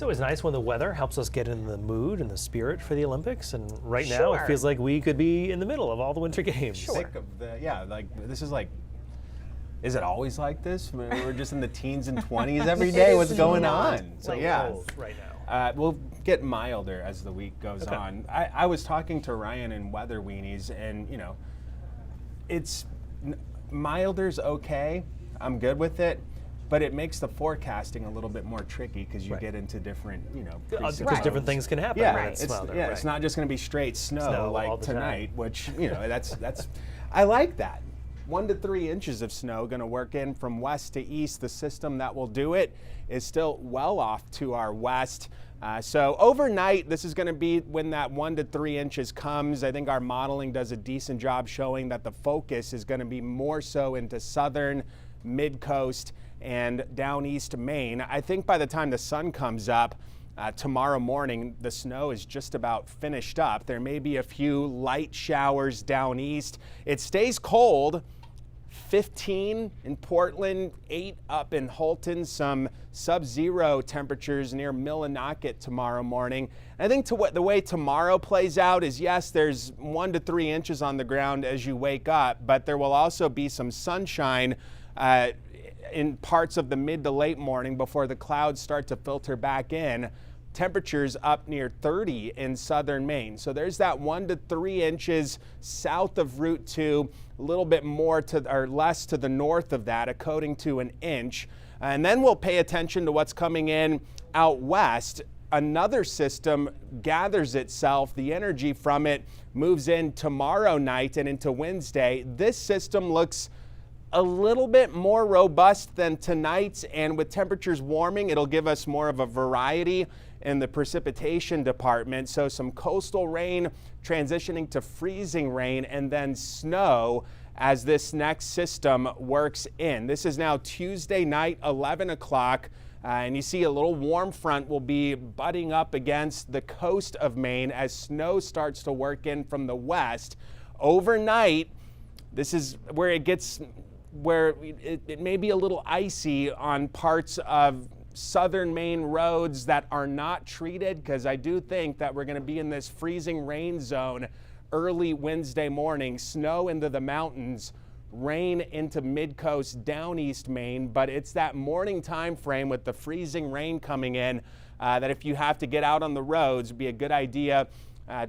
It's always nice when the weather helps us get in the mood and the spirit for the Olympics. And right now, it feels like we could be in the middle of all the Winter Games. Think of this is like. Is it always like this? We're just in the teens and 20s every day. What's going on? So cold right now. We'll get milder as the week goes on. I was talking to Ryan in Weather Weenies, and it's milder's okay. I'm good with it. But it makes the forecasting a little bit more tricky because you get into different, because different things can happen. Yeah, it's not just going to be straight snow like tonight, which that's I like that. 1 to 3 inches of snow going to work in from west to east. The system that will do it is still well off to our west. So overnight, this is going to be when that 1 to 3 inches comes. I think our modeling does a decent job showing that the focus is going to be more so into southern, mid-coast, and down east Maine. I think by the time the sun comes up tomorrow morning, the snow is just about finished up. There may be a few light showers down east. It stays cold. 15 in Portland, 8 up in Holton, some sub-zero temperatures near Millinocket tomorrow morning. I think the way tomorrow plays out is, yes, there's 1 to 3 inches on the ground as you wake up, but there will also be some sunshine in parts of the mid to late morning before the clouds start to filter back in. Temperatures up near 30 in southern Maine. So there's that 1 to 3 inches south of Route 2, a little bit more or less to the north of that, a coating to an inch. And then we'll pay attention to what's coming in out west. Another system gathers itself. The energy from it moves in tomorrow night and into Wednesday. This system looks a little bit more robust than tonight's, and with temperatures warming, it'll give us more of a variety in the precipitation department. So some coastal rain transitioning to freezing rain and then snow as this next system works in. This is now Tuesday night, 11 o'clock, and you see a little warm front will be butting up against the coast of Maine as snow starts to work in from the west. Overnight, this is where it gets where it may be a little icy on parts of southern Maine roads that are not treated, because I do think that we're going to be in this freezing rain zone early Wednesday morning. Snow into the mountains, rain into mid-coast down east Maine, but it's that morning time frame with the freezing rain coming in that if you have to get out on the roads, it'd be a good idea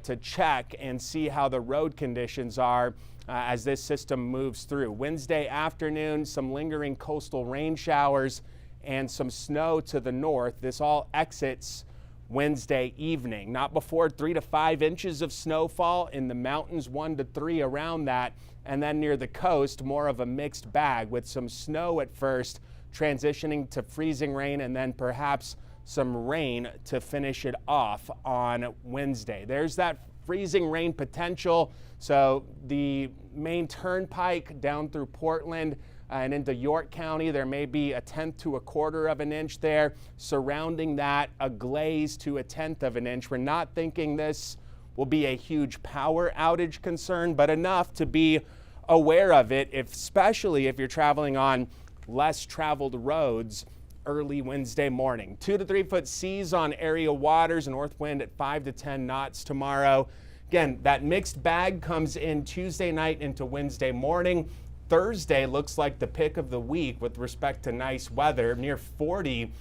to check and see how the road conditions are as this system moves through. Wednesday afternoon, some lingering coastal rain showers and some snow to the north. This all exits Wednesday evening. Not before 3 to 5 inches of snowfall in the mountains, 1 to 3 around that. And then near the coast, more of a mixed bag with some snow at first, transitioning to freezing rain, and then perhaps some rain to finish it off on Wednesday. There's that freezing rain potential. So the Maine Turnpike down through Portland and into York County, there may be 1/10 to 1/4 of an inch there. Surrounding that, a glaze to 1/10 of an inch. We're not thinking this will be a huge power outage concern, but enough to be aware of it, especially if you're traveling on less traveled roads early Wednesday morning. 2 to 3 foot seas on area waters, north wind at 5 to 10 knots tomorrow. Again, that mixed bag comes in Tuesday night into Wednesday morning. Thursday looks like the pick of the week with respect to nice weather, near 40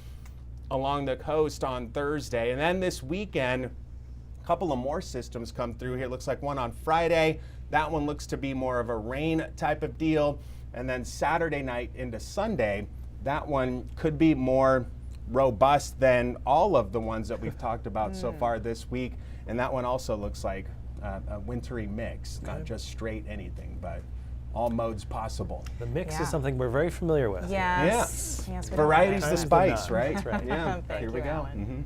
along the coast on Thursday. And then this weekend, a couple of more systems come through here. Looks like one on Friday. That one looks to be more of a rain type of deal. And then Saturday night into Sunday, that one could be more robust than all of the ones that we've talked about so far this week. And that one also looks like a wintry mix, not just straight anything, but all modes possible. The mix is something we're very familiar with. Yes. Variety's the spice, right? That's right. Yeah. Thank Here we you, go. Alan.